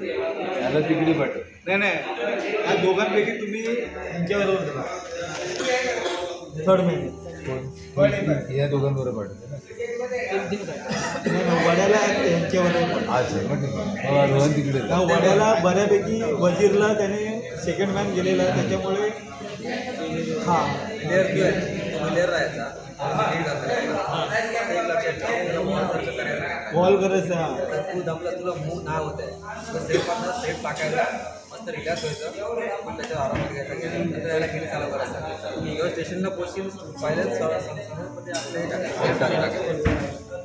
त्याला तिकडे पाठव. नाही या दोघांपैकी तुम्ही यांच्याबरोबर चला. थर्ड महिने या दोघांबरोबर पाठवते ना. वड्याला यांच्याबरोबर अच्छा रोहन तिकडे. वड्याला बऱ्यापैकी वजीरला त्याने सेकंड मॅन गेलेला त्याच्यामुळे हां प्लेअर राहायचा बॉल करायचा. तू दमला तुला मूव नाव होत आहे सेट टाकायचा मस्त रिलॅक्स व्हायचं पण त्याच्यावर आरामात घ्यायचा नंतर याला गेली चालू करायचा युवा स्टेशनला पोचतील पहिल्याच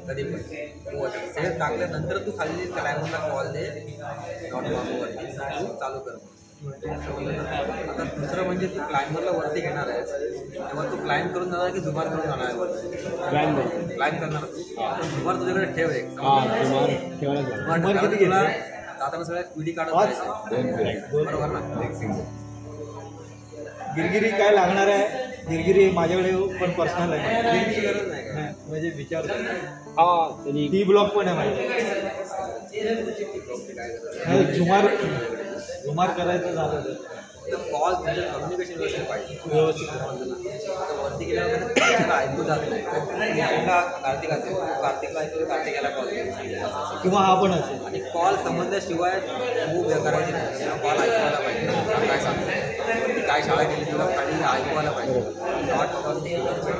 कधी पण सेट टाकल्यानंतर तू खाली क्लायमरला कॉल दे डॉट मागूवरती तू चालू कर. आता दुसरं म्हणजे तू क्लाइंबरला वरती घेणार आहेस तेव्हा तू क्लाइंब करून जाणार की जुमार करून जाणार आहे वरती क्लाइंब करणार जुमार तुझ्याकडे ठेव एक जुमार तुला जाताना सगळ्या क्विडी काढत जायचं बरोबर ना. गिरगिरी काय लागणार आहे गिरगिरी माझ्याकडे पण पर्सनल आहे गिरगिरीची गरज नाही का म्हणजे विचार टी ब्लॉक पण आहे माझ्याकडे. जुमार करायचं झालं तर कॉल तुझं कम्युनिकेशन व्यवस्थित पाहिजे व्यवस्थित वरती गेल्यावर त्याला ऐकू जात नाही कार्तिक असेल कार्तिकला ऐकू कार्तिकाला कॉल किंवा हा पण असेल आणि कॉल समजल्याशिवाय मूव करायची नाही कॉल ऐकवायला पाहिजे काय सांगतो काय शाळा केली तुला खाली ऐकवायला पाहिजे नॉट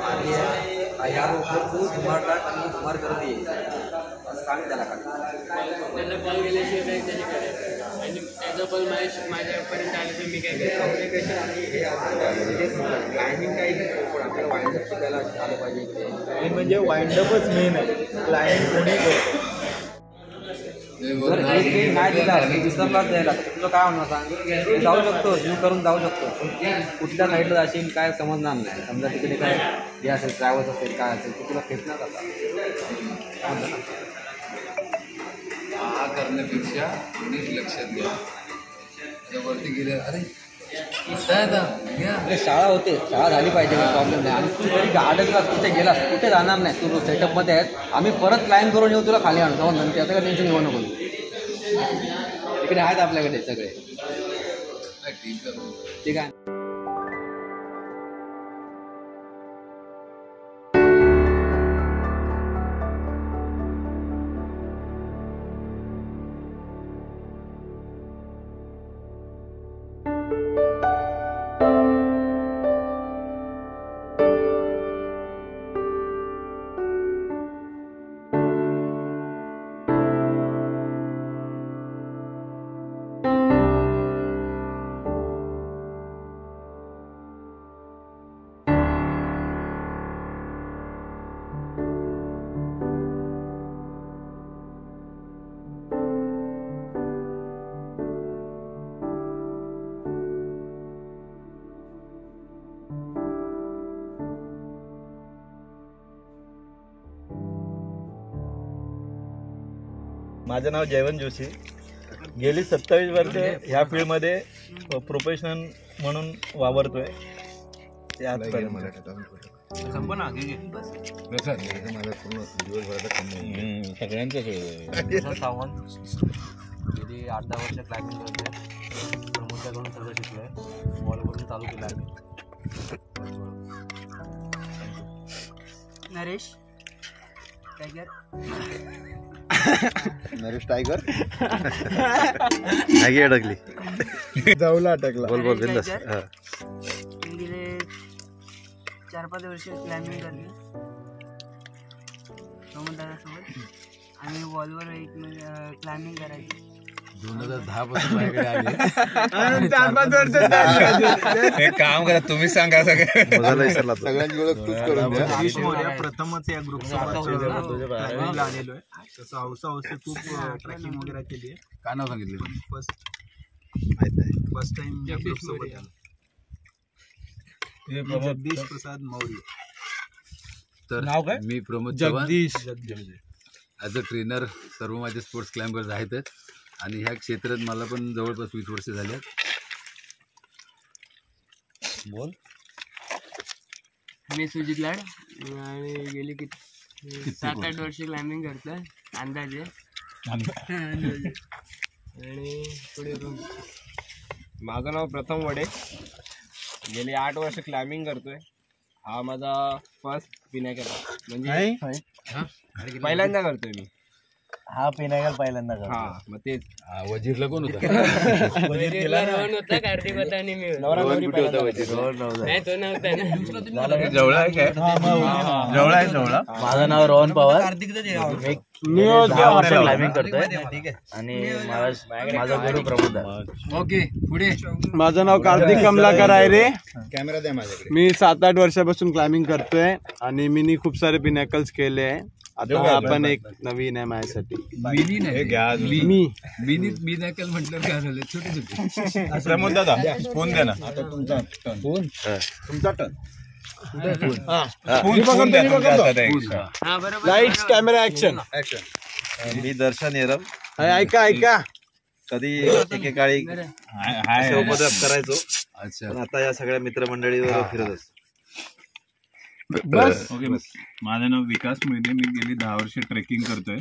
मारली आहे या रोखवर तू जुमार टाक आणि जुमार करत ये सांग त्याला खाली त्याचा कॉल गेल्याशिवाय त्याची करायचं आणि त्याचा कॉल माझ्यापर्यंत आलं तर मी काय कम्युनिकेशन आणि हे टायमिंग काही आपल्याला वाईंडअप शिकायला आलं पाहिजे मेन म्हणजे वाइंडअपच मेन आहे क्लायंट कोणी करतो. जर एक नाही दिला दुसरा द्यायला तुला काय होणार सांग तू जाऊ शकतो यू करून जाऊ शकतो कुठल्या साईडला जाशील काय समजणार नाही समजा तिकडे काय हे असेल ट्रॅव्हल्स असेल काय असेल ते तुला खेचणार आता हा करण्यापेक्षा तुम्हीच लक्षात घ्या वरती गेले अरे शाळा होते शाळा झाली पाहिजे काही प्रॉब्लेम नाही आणि तू जरी गार्डनलाच कुठे गेलास कुठे जाणार नाही तू सेटअपमध्ये आहेस आम्ही परत क्लाइंब करून येऊ तुला खाली आणतो नंतर त्याचं काय टेन्शन घेऊ नको इकडे आहेत आपल्याकडे सगळे ठीक आहे. माझं नाव जयवंत जोशी. गेली 27 वर्ष ह्या फील्डमध्ये प्रोफेशनल म्हणून वावरतोय. सगळ्यांचं सावंत गेली 8-10 वर्ष क्लाइम्बिंग करतोय प्रमोदकडून सगळं शिकलोय बॉलवरून चालू केलं आम्ही. नरेश टायगर नाही अडकली जाऊला अटकला बोल बिंदास. गेले 4-5 वर्ष क्लाइम्बिंग करते प्रमोदासोबत आम्ही वॉलवर एक क्लाइम्बिंग करायची 2010 पासून माझ्याकडे आले. 4-5 वर्ष एक काम करा तुम्ही सांगा सगळ्यांची ओळख तूच करून द्या. प्रथमच या ग्रुपला आलेलो आहे. तसं हौसा खूप ट्रॅकिंग वगैरे केली आहे. काय नाव सांगितलं फर्स्ट टाइम या ग्रुपसोबत आलो. जगदीश प्रसाद मौर्य. तर मी Pramod Jagdish as a trainer सर्व माझे स्पोर्ट्स क्लाइंबर्स आहेतच आणि ह्या क्षेत्रात मला पण जवळपास 20 वर्ष झाले. बोल. मी सुजित लाड आणि गेली 7-8 वर्ष क्लाइम्बिंग करतोय अंदाजे. आणि पुढे रूम. माझं नाव प्रथम वडे. गेली 8 वर्ष क्लाइम्बिंग करतोय. हा माझा फर्स्ट पिनाकल म्हणजे पहिल्यांदा करतोय मी. हा पिनाकल पहिल्यांदा करतो. हा मग तेच वजीरला कोण होता? रोहन होता, कार्तिक होता आणि मी होतो. नाही तो नव्हता ना. जवळ आहे काय? जवळ आहे जवळ. माझं नाव रोहन पवार. मी 10 वर्ष क्लाइम्बिंग करतोय आणि माझा गुरु प्रमोद आहे. ओके पुढे. माझं नाव कार्तिक कमलाकर आहे रे. कॅमेरा द्या माझ्याकडे. मी 7-8 वर्षापासून क्लाइम्बिंग करतोय आणि मी खूप सारे पिनॅकल्स केले आहे. आता आपण एक नवीन आहे माझ्यासाठी. मिनी नाही मिनी बिनाकल म्हटलं काय झालं? छोटे छोटे. प्रमोद दादा फोन द्या ना. आता तुमचा टर्न. फोन तुमचा टर्न. Lights camera action. मी दर्शन येरम. ऐका कधी एकेकाळी उपद्रव करायचो. अच्छा. पण आता या सगळ्या मित्रमंडळीवर फिरत असतो. ओके. माझं नाव विकास मोहिते. मी गेली 10 वर्ष ट्रेकिंग करतोय.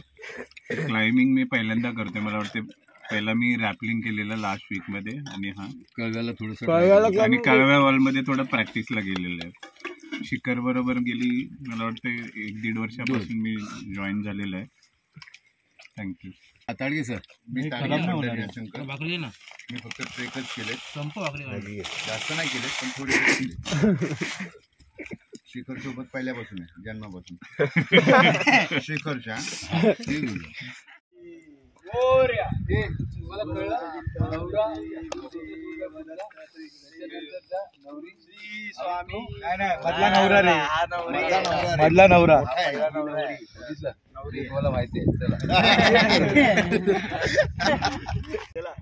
क्लाइम्बिंग मी पहिल्यांदा करतोय. मला वाटते पहिला मी रॅपलिंग केलेलं लास्ट वीक मध्ये आणि हा कळव्याला थोडंसं आणि कळव्या वॉल मध्ये थोडं प्रॅक्टिसला गेलेलं आहे. शिखर बरोबर गेली मला वाटतं 1-1.5 वर्षापासून मी जॉईन झालेलं आहे. थँक्यू. ताडगे सर. मी फक्त ट्रेकच केले, जास्त नाही केले पण थोडे केले. शिखर सोबत पहिल्यापासून आहे, जन्मापासून. शिखरच्या मधला नवरा मला माहिती आहे. चला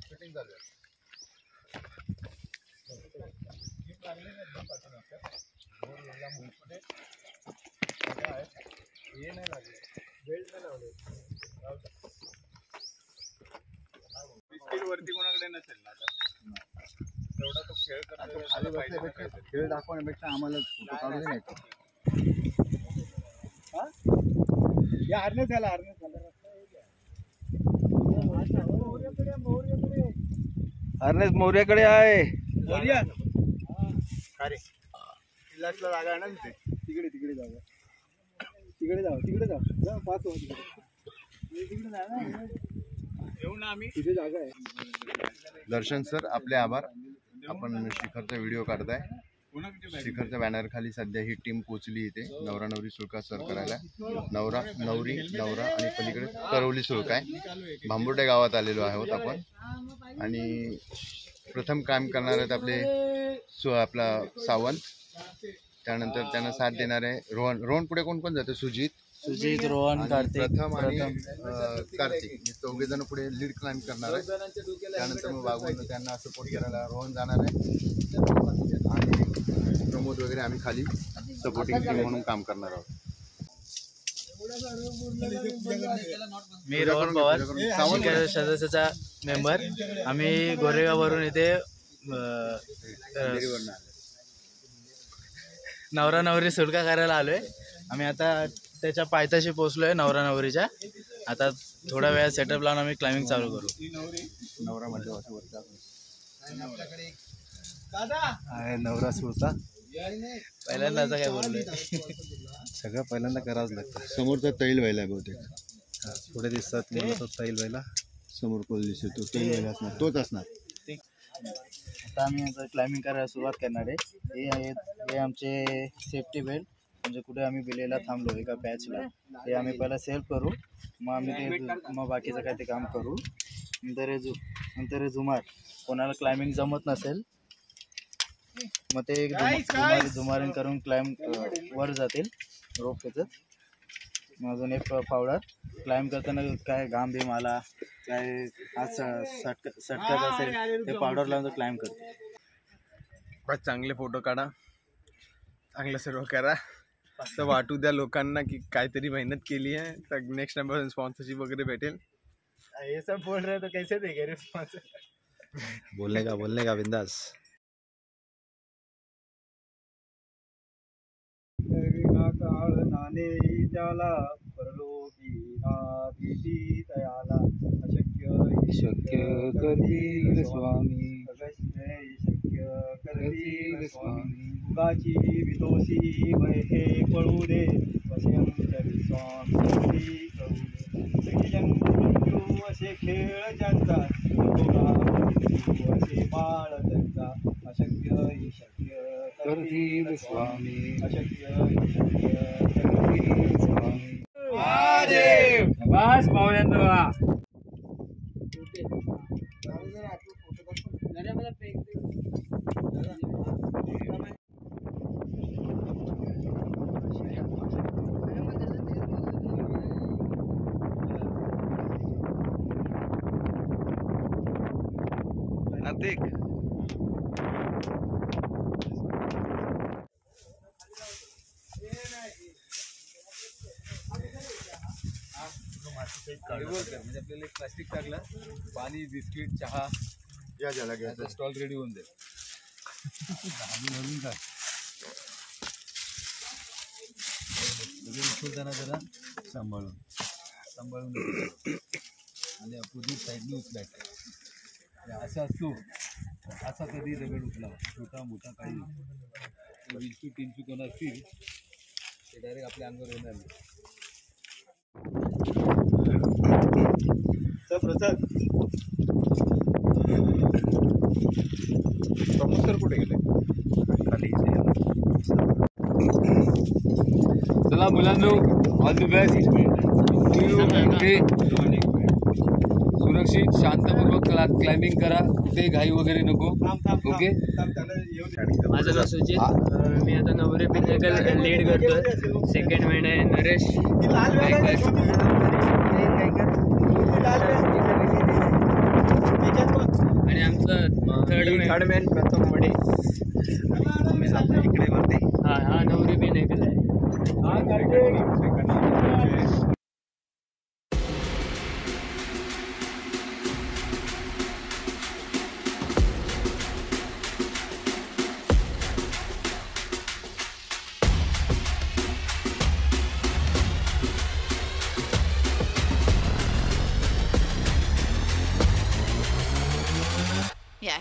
शूटिंग चालू आहे. वरती कोणाकडे नसेल ना तेवढा तो खेळ दाखवण्यापेक्षा आम्हाला फोटो काढून द्यायचा. अर्नेस मौर्याकडे आहे. जागा आहे ना तिथे. तिकडे जागा. तिकडे जाऊ 5 तिकडे येऊ ना आम्ही. तिथे जागा आहे. दर्शन सर आपले आभार. आपण शिखरचा व्हिडिओ काढताय. शिखरच्या बॅनर खाली सध्या ही टीम पोचली इथे नवरा नवरी सुळका सर करायला. नवरा आणि पलीकडे करवली सुळका आहे. भांबुर्डे गावात आलेलो आहोत आपण. आणि प्रथम काम करणार आहेत आपला सावंत. त्यानंतर त्यांना साथ देणार आहे रोहन. पुढे कोण कोण जाते? सुजित, रोहन, कार्तिक. प्रथम आणि कार्तिक चौघे जण पुढे लीड क्लाइम्ब करणार आहे. त्यानंतर मग वागवून त्यांना सपोर्ट करायला रोहन जाणार आहे आणि प्रमोद वगैरे आम्ही खाली सपोर्टिंग टीम म्हणून काम करणार आहोत. मी रोहन पवार, सदस्याचा मेंबर. आम्ही गोरेगाववरून इथे नवरा नवरी सुळका करायला आलोय. आम्ही आता त्याच्या पायथ्याशी पोहोचलोय नवरा नवरीच्या. आता थोड्या वेळात सेटअप लावून आम्ही क्लाइम्बिंग चालू करू. नवरा सुळका पहिल्यांदा काय बोललोय, सगळं पहिल्यांदा करावंच लागतं. समोरचा तैल व्हायला बहुतेक पुढे दिसतात तो तैल व्हायला. समोर कोल दिसतो तो तैल व्हायला असणार, तोच असणार. आता आम्ही आता क्लाइम्बिंग करायला सुरुवात करणार आहे. हे आमचे सेफ्टी बेल्ट. म्हणजे कुठे आम्ही बिलेला थांबलो एका पॅचला ते आम्ही पहिला सेल्फ करू. मग बाकीचं काय ते काम करू. नंतर झुमार. कोणाला क्लाइम्बिंग जमत नसेल मग ते एक झुमारिंग करून क्लाइम्ब वर जातील रोप त्याचं. अजून एक पावडर. क्लाइम्ब करताना काय घाम बिम आला काय हात सटकत असेल ते पावडर लावून क्लाइम्ब करते. चांगले फोटो काढा, चांगलं सर्व करा. असं वाटू द्या लोकांना की काहीतरी मेहनत केली आहे. तर नेक्स्ट टाइम स्पॉन्सरशिप वगैरे भेटेल. हे सब बोल रहे तो कैसे देंगे रिस्पॉन्स? बोलने का बिंदास. नाना माने त्याला परलोकी ना भीती तयाला अशक्य करतील स्वामी शक्य करतील स्वामी उगाची विदोषी भय हे पळू दे वशंकरी स्वामी कळू दे जंतू असे खेळ ज्यांचा असे बाळ त्यांचा अशक्य करतील स्वामी अशक्य करतील स्वामी बस पाहुण्यांनो म्हणजे आपल्याला एक प्लास्टिक टाकलं पाणी बिस्किट चहा या ज्याला घ्यायचा स्टॉल रेडी होऊन जाईल. उचलताना जरा सांभाळून आणि अपोजिट साईडने उचलायचं. असा असतो असा कधी दगड उचलावा छोटा मोठा काही 20-3 कोण असतील ते डायरेक्ट आपल्या अंगावर येणार नाही. प्रमोद कुठे गेले खाली चला मुलांनो ऑल द बेस्ट. सुरक्षित शांतपूर्वक क्लाइम्बिंग करा. ते घाई वगैरे नको. ओके. माझं नाव सुजित. मी आता नवरे पिनेकल लीड करतोय. सेकंड मॅन आहे नरेश. आणि आमचं थर्ड मॅन प्रथम वडे. इकडे वरती हा नवरे पिनेकल आहे. Yeah.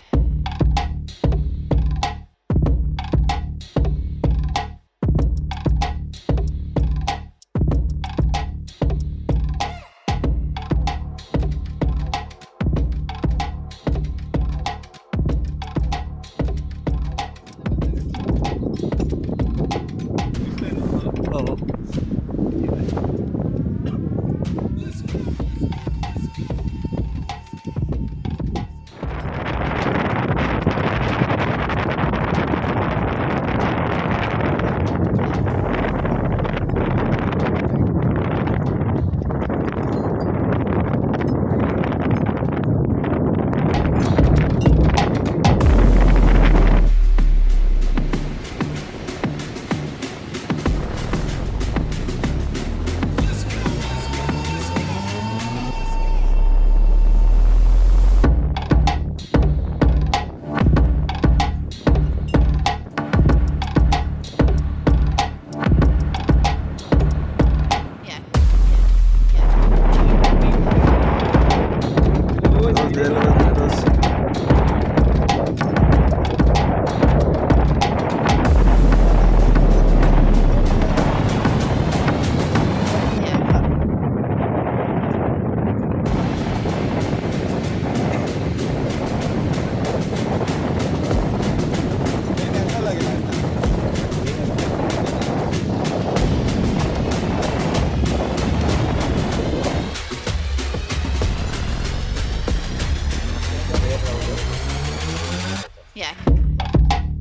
Yeah.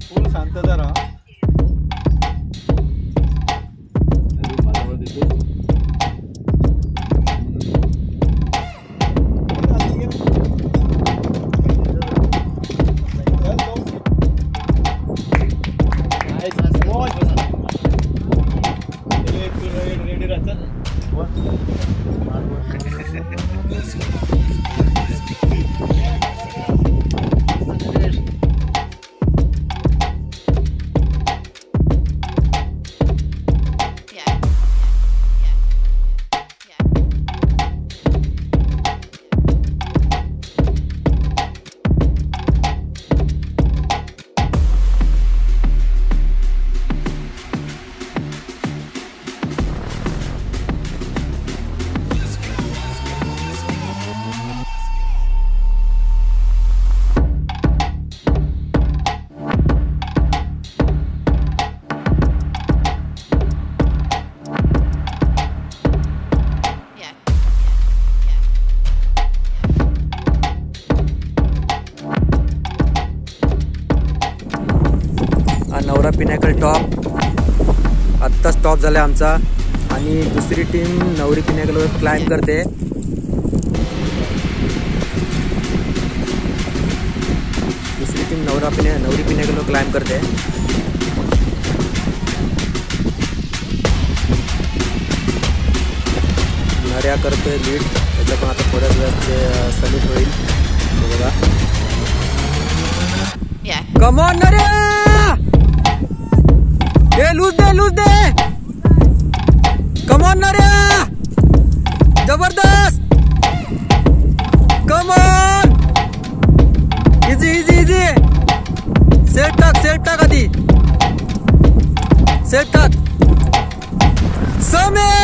फुल शांतता राहा. आत्ता स्टॉप झाला आमचा आणि दुसरी टीम नवरी पिनॅकलवर क्लाइंब करते. दुसरी टीम नवरी पिनॅकलवर क्लाइंब करते. नर्या करतोय लीड. त्याचा पण आता थोड्याच वेळात सल्यूट होईल. बघा कम ऑन नर्या, लूज दे कम ऑन नर्या, जबरदस्त कम ऑन, इझी सेट टाक आधी सेट टाक. समेट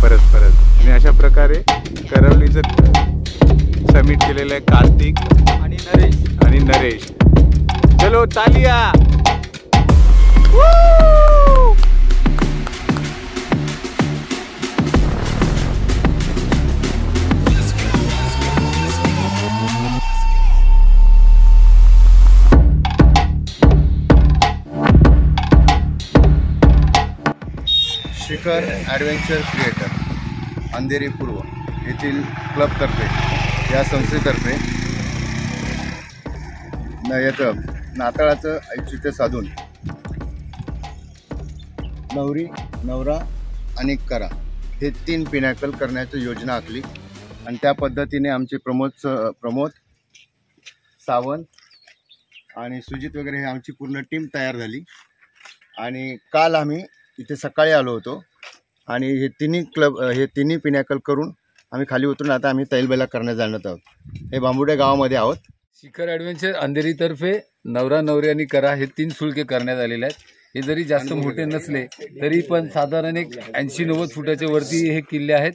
परत आणि अशा प्रकारे करवलीचं समिट केलेलं आहे कार्तिक आणि नरेश. चलो तालिया. शिखर ॲडव्हेंचर क्रिएटर अंधेरी पूर्व येथील क्लबतर्फे या संस्थेतर्फे याचं नाताळाचं औचित्य साधून नवरी, नवरा आणि करा हे 3 पिनॅकल करण्याची योजना आखली आणि त्या पद्धतीने आमचे प्रमोद, सावंत आणि सुजित वगैरे हे आमची पूर्ण टीम तयार झाली. आणि काल आम्ही इथे सकाळी आलो होतो आणि हे तिन्ही पिनॅकल करून आम्ही खाली उतरून आता आम्ही तैलबेला करण्यात जाणार आहोत. हे बांबुडे गावामध्ये आहोत. शिखर ॲडव्हेंचर अंधेरीतर्फे नवरा, नवरी आणि करा हे 3 सुळके करण्यात आलेले आहेत. हे जरी जास्त मोठे नसले तरी पण साधारण एक 80-90 फुटाच्या वरती हे किल्ले आहेत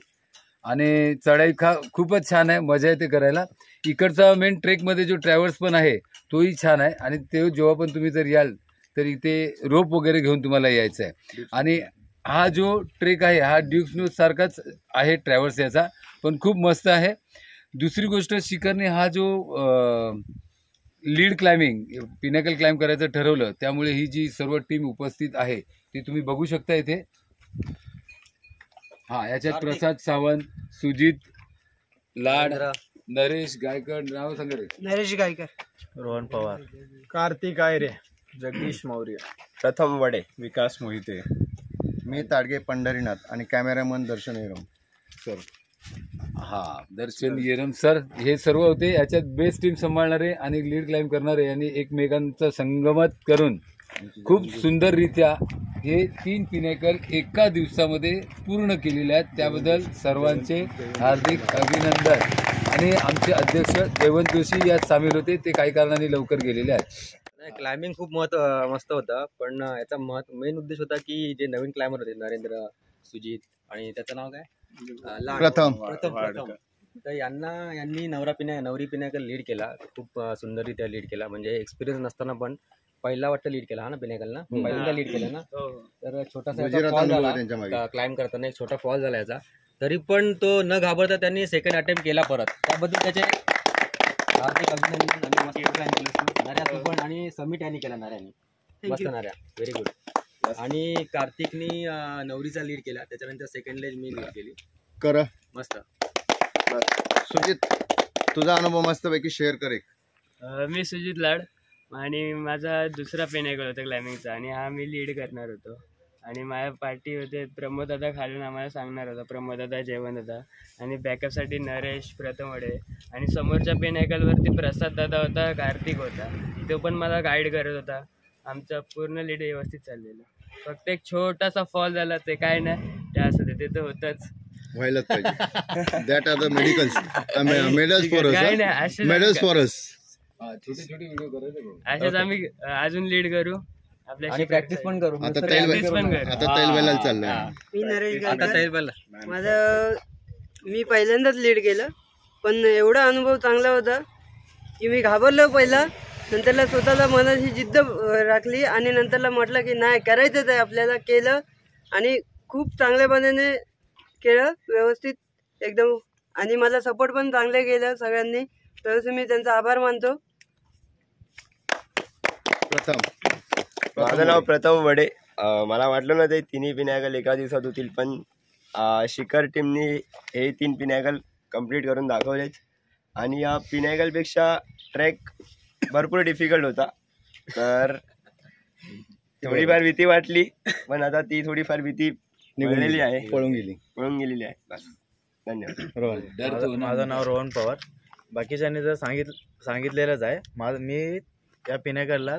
आणि चढाई खूपच छान आहे. मजा येते करायला. इकडचा मेन ट्रेकमध्ये जो ट्रॅव्हल्स पण आहे तोही छान आहे आणि ते जेव्हा पण तुम्ही जर याल तर इथे रोप वगैरे घेऊन तुम्हाला यायचं आहे. आणि हा जो ट्रेक आहे हा ड्यूक्स सारखाच आहे ट्रॅव्हल्स याचा, पण खूप मस्त आहे. दुसरी गोष्ट, शिखरने हा जो लीड क्लाइम्बिंग पिनॅकल क्लाइम्ब करायचं ठरवलं त्यामुळे ही जी सर्व टीम उपस्थित आहे ती तुम्ही बघू शकता इथे. हा याच्यात प्रसाद सावंत, सुजित लाड, नरेश गायकर, नाव सांगा रे. नरेश गायकर, रोहन पवार, कार्तिक आयरे, जगदीश मौर्य, प्रथम वडे, विकास मोहिते, मी ताडगे पंढरीनाथ आणि कॅमेरामन दर्शन येरम सर. दर्शन येरम सर हे सर्व होते. याच्यात बेस्ट टीम सांभाळणारे आणि लीड क्लाइम्ब करणारे आणि एकमेकांचा संगमत करून खूप सुंदररित्या हे 3 पिनॅकल एका दिवसामध्ये पूर्ण केलेले आहेत. त्याबद्दल सर्वांचे हार्दिक अभिनंदन. आणि आमचे अध्यक्ष जयवंत जोशी यात सामील होते. ते काही कारणाने लवकर गेलेले आहेत. क्लाइम्बिंग खूप मस्त होतं, पण याचा मेन उद्देश होता की जे नवीन क्लाइंबर होते नरेंद्र, सुजित आणि त्याचं नाव काय प्रथम, तर यांनी नवरी पिनॅकल लीड केला. खूप सुंदररित्या लीड केला. म्हणजे एक्सपिरियन्स नसताना पण पहिला वाटतं लीड केला ना पिनॅकल ना, पहिल्यांदा लीड केला ना. तर छोटासा फॉल झाला क्लाइम्ब करताना, एक छोटा फॉल झाला याचा, तरी पण तो न घाबरता त्यांनी सेकंड अटेम्प्ट केला परत. त्याबद्दल त्याचे हार्दिक अभिनंदन. आणि मस्त क्लाइम्ब केलं नऱ्या पण, आणि समिट यांनी केला नऱ्यानी, मस्त नऱ्या, व्हेरी गुड. आणि कार्तिकनी नवरीचा लीड केला, त्याच्यानंतर सेकंड लेज मी लीड केली. कर मस्त. सुजित तुझा अनुभव मस्तपैकी शेअर कर. मी सुजित लाड आणि माझा दुसरा पिनॅकल होता क्लाइम्बिंगचा आणि हा मी लीड करणार होतो. आणि माझ्या पार्टी होते प्रमोद दादा खालून आम्हाला सांगणार होता, प्रमोद दादा, जयवंत दादा, आणि बॅकअपसाठी नरेश, प्रथम वडे, आणि समोरच्या पिनॅकलवरती प्रसाद दादा होता, कार्तिक होता, तो पण मला गाईड करत होता. आमचं पूर्ण लीड व्यवस्थित चाललेलं. फक्त एक छोटासा फॉल झाला, ते काय नाही, त्यासाठी ते तर होतच, व्हायलाच पाहिजे. That are the medicals, medals for us, medals for us. छोटे व्हिडिओ करायचे असेच आम्ही अजून लीड करू आणि प्रॅक्टिस पण करू. आता तैलबेला चाललंय. मी नरेश गायकर. माझं मी पहिल्यांदाच लीड केलं, पण एवढा अनुभव चांगला होता की मी घाबरलो पहिला, नंतरला स्वतःला मनाची जिद्द राखली आणि नंतरला म्हटलं की नाही करायचंच आहे आपल्याला, केलं आणि खूप चांगल्यापणाने केलं व्यवस्थित एकदम, आणि मला सपोर्ट पण चांगले केलं सगळ्यांनी, व्यवस्थित मी त्यांचा आभार मानतो. माझं नाव प्रथम वडे. मला वाटलं ना ते तिन्ही पिनॅकल एका दिवसात होतील, पण शिखर टीमनी हे 3 पिनॅकल कंप्लीट करून दाखवलेच. आणि या पिनॅकलपेक्षा ट्रॅक भरपूर डिफिकल्ट होता, तर थोडीफार भीती वाटली, पण आता ती थोडीफार भीती निघालेली आहे, पळून गेलेली आहे. बस, धन्यवाद. माझं नाव रोहन पवार. बाकीच्यांनी जर सांगितलेलंच आहे. मी या पिनॅकलला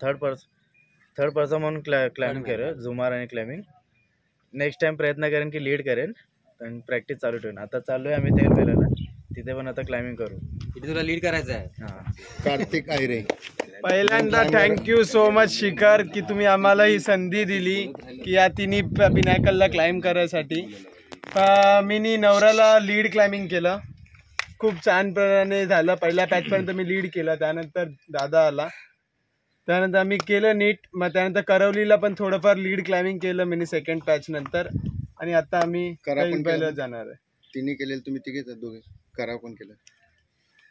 थर्ड पर्सन म्हणून क्लाइम्बिंग केलं, झुमार आणि क्लाइम्बिंग. नेक्स्ट टाइम प्रयत्न करेन की लीड करेन आणि प्रॅक्टिस चालू ठेवेन. आता चालू आहे आम्ही तेल पेलायला, तिथे पण आता क्लाइम्बिंग करू. तिथे तुला लीड करायचं आहे. हां. कार्तिक आयरे, पहिल्यांदा थँक्यू सो मच शिखर की तुम्ही आम्हाला ही संधी दिली की या तिन्ही पिनॅकलला क्लाइम्ब करायसाठी. मी नवराला लीड क्लाइम्बिंग केलं, खूप छान प्रकारे झालं. पहिल्या पॅचपर्यंत मी लीड केलं, त्यानंतर दादा आला, त्यानंतर आम्ही केलं नीट. मग त्यानंतर करवलीला पण थोडंफार लीड क्लाइम्बिंग केलं मी सेकंड पॅच नंतर, आणि आता आम्ही पहिलं जाणार आहे. तिन्ही केलेलं तुम्ही तिघेच दोघे. करा कोण केलं?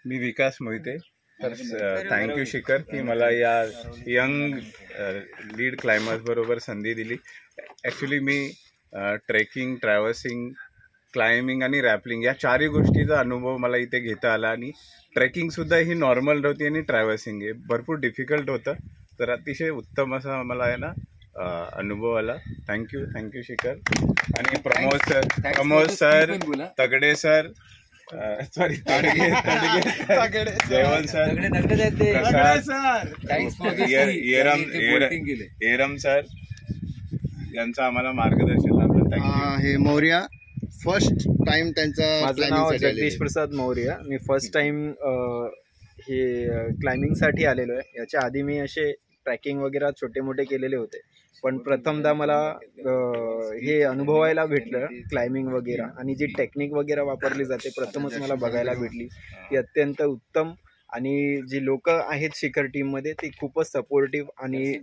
मी विकास मोहिते. तर थँक्यू शिखर की मला या यंग लीड क्लाइंबर्स बरोबर संधी दिली. ॲक्च्युली मी ट्रेकिंग, ट्रॅव्हर्सिंग, क्लाइम्बिंग आणि रॅपलिंग या 4ही गोष्टीचा अनुभव मला इथे घेता आला. आणि ट्रेकिंगसुद्धा ही नॉर्मल नव्हती आणि ट्रॅव्हर्सिंग हे भरपूर डिफिकल्ट होतं, तर अतिशय उत्तम असा मला आहे ना अनुभव आला. थँक्यू शिखर. आणि Pramod sir, Tagde sir, sorry Jaywant sir, Yeram sir यांचं आम्हाला मार्गदर्शन लाभलं. थँक्यू. हे मौर्या फर्स्ट टाइम त्यांचा. माझं नाव जगदीश प्रसाद मौर्या. मी फर्स्ट टाइम हे क्लाइम्बिंगसाठी आलेलो आहे. याच्या आधी मी असे ट्रॅकिंग वगैरे छोटे मोठे केलेले होते, पण प्रथमदा मला हे अनुभवायला भेटलं क्लाइम्बिंग वगैरे, आणि जी टेक्निक वगैरे वापरली जाते प्रथमच मला बघायला भेटली. ती अत्यंत उत्तम, आणि जी लोक आहेत शिखर टीममध्ये ती खूपच सपोर्टिव्ह. आणि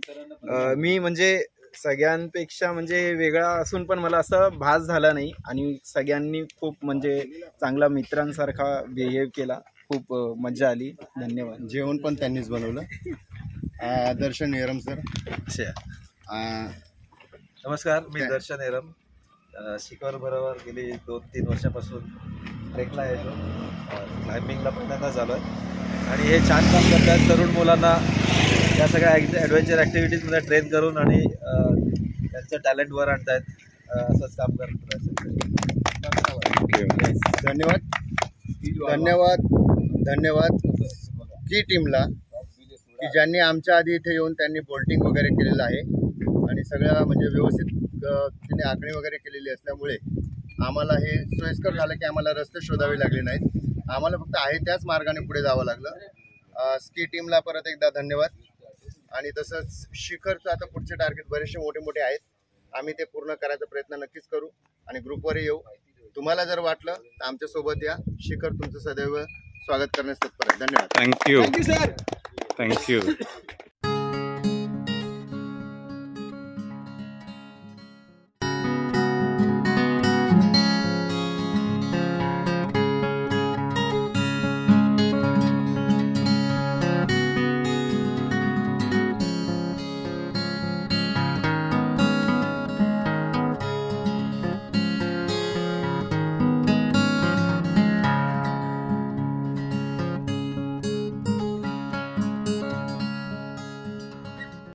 मी म्हणजे सगळ्यांपेक्षा म्हणजे वेगळा असून पण मला असं भास झाला नाही, आणि सगळ्यांनी खूप म्हणजे चांगला मित्रांसारखा बिहेव केला. खूप मजा आली. धन्यवाद. जेवण पण त्यांनीच बनवलं. दर्शन येरम सर. नमस्कार, मी दर्शन येरम. शिखर बरोबर गेली 2-3 वर्षापासून ट्रेकला येतो, क्लाइम्बिंगला पहिल्यांदा झालो आहे. आणि हे छान काम करतात, तरुण मुलांना या सगळ्या ॲडव्हेंचर ॲक्टिव्हिटीजमध्ये ट्रेन करून आणि त्यांचं टॅलेंट वर आणतात. असंच काम करत धन्यवाद की टीमला, की ज्यांनी आमच्या आधी इथे येऊन त्यांनी बोल्टिंग वगैरे केलेलं आहे, आणि सगळ्या म्हणजे व्यवस्थित तिने आखणी वगैरे केलेली असल्यामुळे आम्हाला हे सोयीस्कर झालं की आम्हाला रस्ते शोधावे लागले नाहीत. आम्हाला फक्त आहे त्याच मार्गाने पुढे जावं लागलं. स्की टीमला परत एकदा धन्यवाद. आणि तसंच शिखरचं आता पुढचे टार्गेट बरेचसे मोठे आहेत, आम्ही ते पूर्ण करायचा प्रयत्न नक्कीच करू आणि ग्रुपवर येऊ. तुम्हाला जर वाटलं तर आमच्यासोबत या. शिखर तुमचं सदैव स्वागत करण्यास तत्पर आहे. धन्यवाद. Thank you sir. थँक्यू.